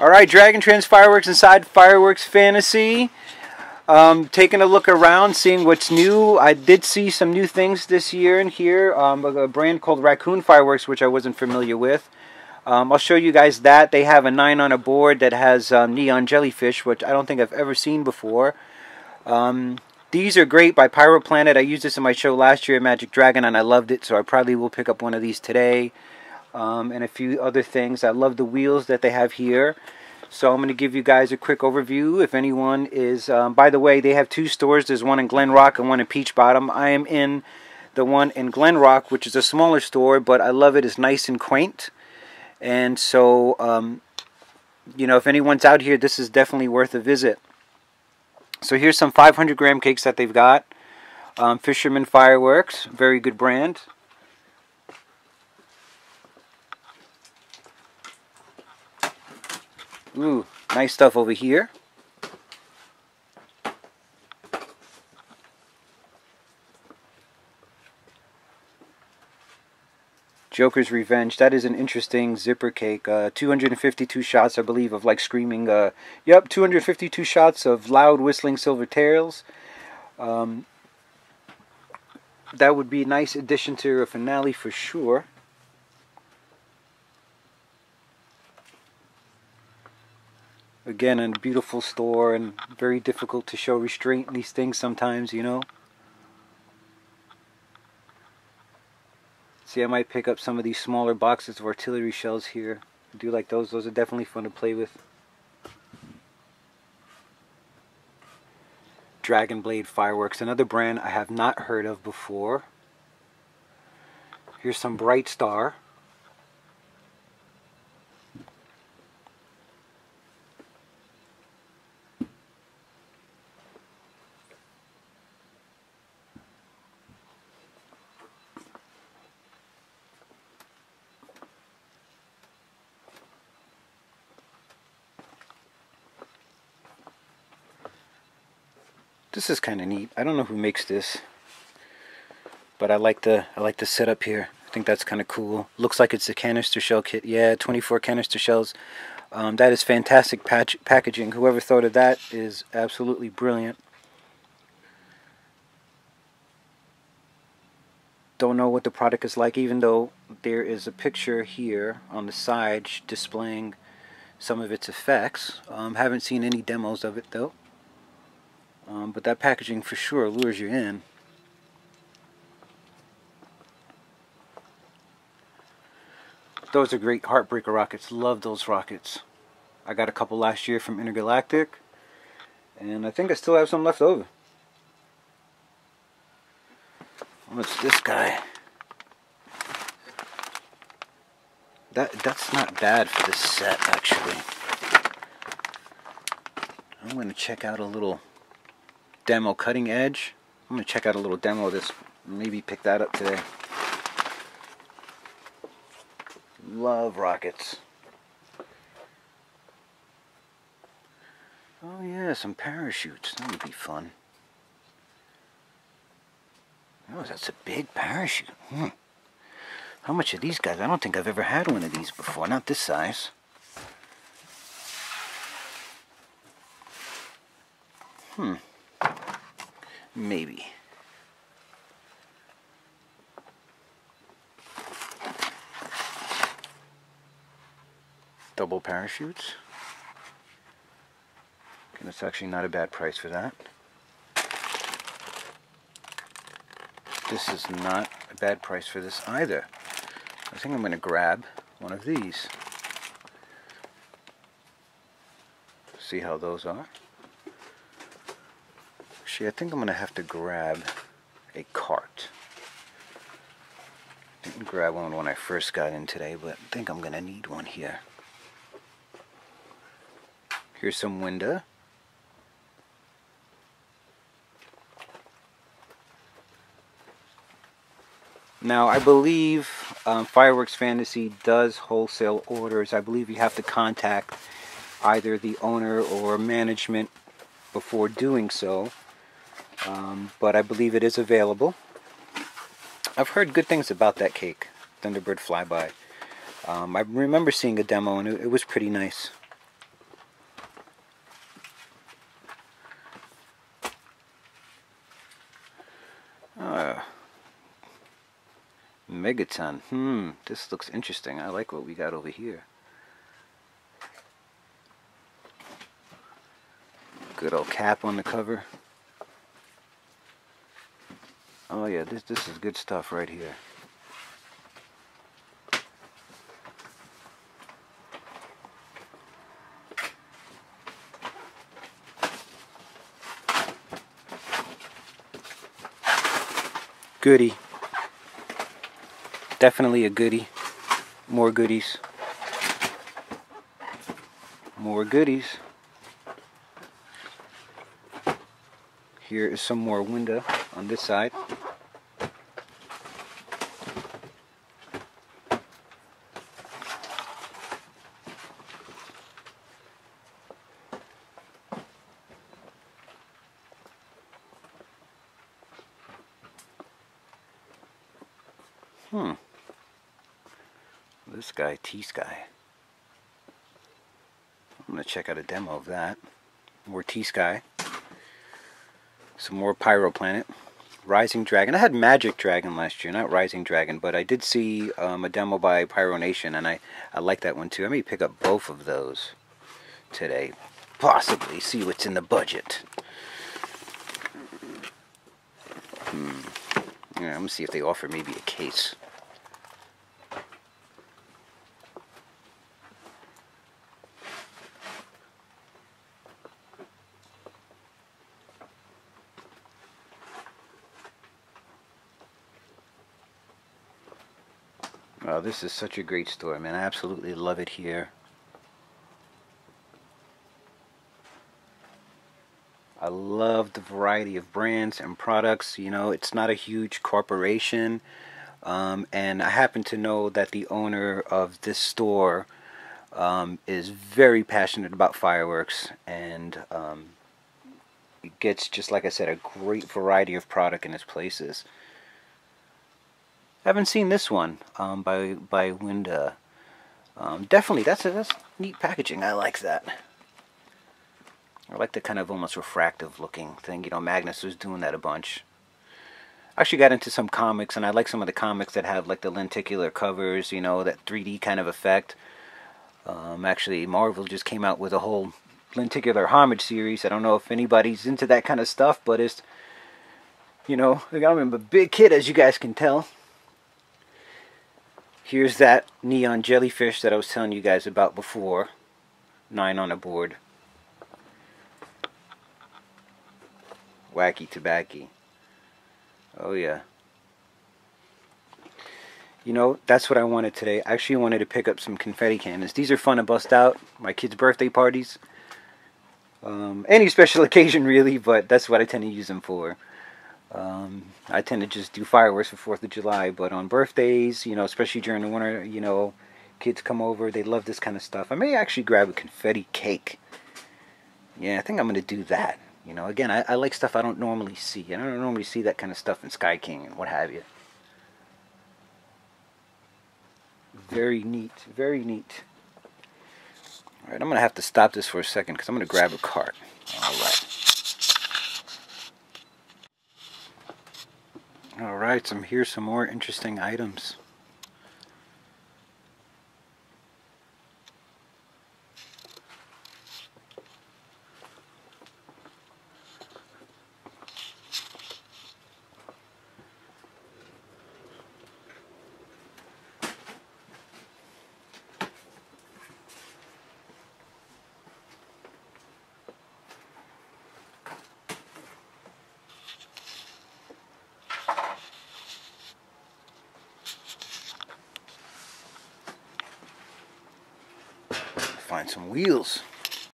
Alright, Dragon Trans Fireworks inside Fireworks Fantasy. Taking a look around, seeing what's new. I did see some new things this year in here. A brand called Raccoon Fireworks, which I wasn't familiar with. I'll show you guys that. They have a 9 on a board that has neon jellyfish, which I don't think I've ever seen before. These are great by Pyro Planet. I used this in my show last year at Magic Dragon, and I loved it, so I probably will pick up one of these today. And a few other things. I love the wheels that they have here. So I'm going to give you guys a quick overview. If anyone is, by the way, they have 2 stores. There's one in Glen Rock and one in Peach Bottom. I am in the one in Glen Rock, which is a smaller store, but I love it. It's nice and quaint. And so, you know, if anyone's out here, this is definitely worth a visit. So here's some 500-gram cakes that they've got. Fisherman Fireworks, very good brand. Ooh, nice stuff over here. Joker's Revenge. That is an interesting zipper cake. 252 shots, I believe, of like screaming. Yep, 252 shots of loud whistling silver tails. That would be a nice addition to a finale for sure. Again, a beautiful store, and very difficult to show restraint in these things sometimes, you know. See, I might pick up some of these smaller boxes of artillery shells here. I do like those. Those are definitely fun to play with. Dragonblade Fireworks, another brand I have not heard of before. Here's some Bright Star. This is kind of neat. I don't know who makes this, but I like the setup here. I think that's kind of cool. Looks like it's a canister shell kit. Yeah, 24 canister shells. That is fantastic packaging. Whoever thought of that is absolutely brilliant. Don't know what the product is like, even though there is a picture here on the side displaying some of its effects. Haven't seen any demos of it though. But that packaging for sure lures you in. Those are great Heartbreaker rockets. Love those rockets. I got a couple last year from Intergalactic, and I think I still have some left over. What's this guy? That's not bad for this set, actually. I'm going to check out a little demo. Cutting Edge. I'm going to check out a little demo of this. Maybe pick that up today. Love rockets. Oh yeah, some parachutes. That would be fun. Oh, that's a big parachute. How much are these guys? I don't think I've ever had one of these before. Not this size. Maybe. Double parachutes. Okay, that's actually not a bad price for that. This is not a bad price for this either. I think I'm going to grab one of these. See how those are. Actually, I think I'm going to have to grab a cart. Didn't grab one when I first got in today, but I think I'm going to need one here. Here's some window. Now, I believe Fireworks Fantasy does wholesale orders. I believe you have to contact either the owner or management before doing so. But I believe it is available. I've heard good things about that cake, Thunderbird Flyby. I remember seeing a demo and it was pretty nice. Megaton. This looks interesting. I like what we got over here. Good old cap on the cover. Oh yeah, this is good stuff right here. Goodie. Definitely a goodie. More goodies. More goodies. Here is some more window on this side. This guy, T-Sky. I'm going to check out a demo of that. More T-Sky. Some more Pyro Planet. Rising Dragon. I had Magic Dragon last year, not Rising Dragon, but I did see a demo by Pyro Nation, and I like that one too. I may pick up both of those today. Possibly see what's in the budget. Yeah, I'm going to see if they offer maybe a case. Oh, this is such a great store, man. I absolutely love it here. I love the variety of brands and products. You know, it's not a huge corporation. And I happen to know that the owner of this store is very passionate about fireworks. And it gets, just like I said, a great variety of product in his places. I haven't seen this one by Winda. Definitely, that's neat packaging. I like that. I like the kind of almost refractive looking thing. You know, Magnus was doing that a bunch. I actually got into some comics, and I like some of the comics that have like the lenticular covers, you know, that 3D kind of effect. Actually, Marvel just came out with a whole lenticular homage series. I don't know if anybody's into that kind of stuff, but it's, you know, I'm a big kid, as you guys can tell. Here's that neon jellyfish that I was telling you guys about before. 9 on the board. Wacky tobacco. Oh yeah. You know, that's what I wanted today. I actually wanted to pick up some confetti cannons. These are fun to bust out. My kids' birthday parties. Any special occasion really, but that's what I tend to use them for. I tend to just do fireworks for 4th of July, but on birthdays, you know, especially during the winter, you know, kids come over, they love this kind of stuff. I may actually grab a confetti cake. Yeah, I think I'm going to do that. You know, again, I like stuff I don't normally see. I don't normally see that kind of stuff in Sky King and what have you. Very neat, very neat. Alright, I'm going to have to stop this for a second because I'm going to grab a cart. Alright. Alright, so here's some more interesting items. Find some wheels.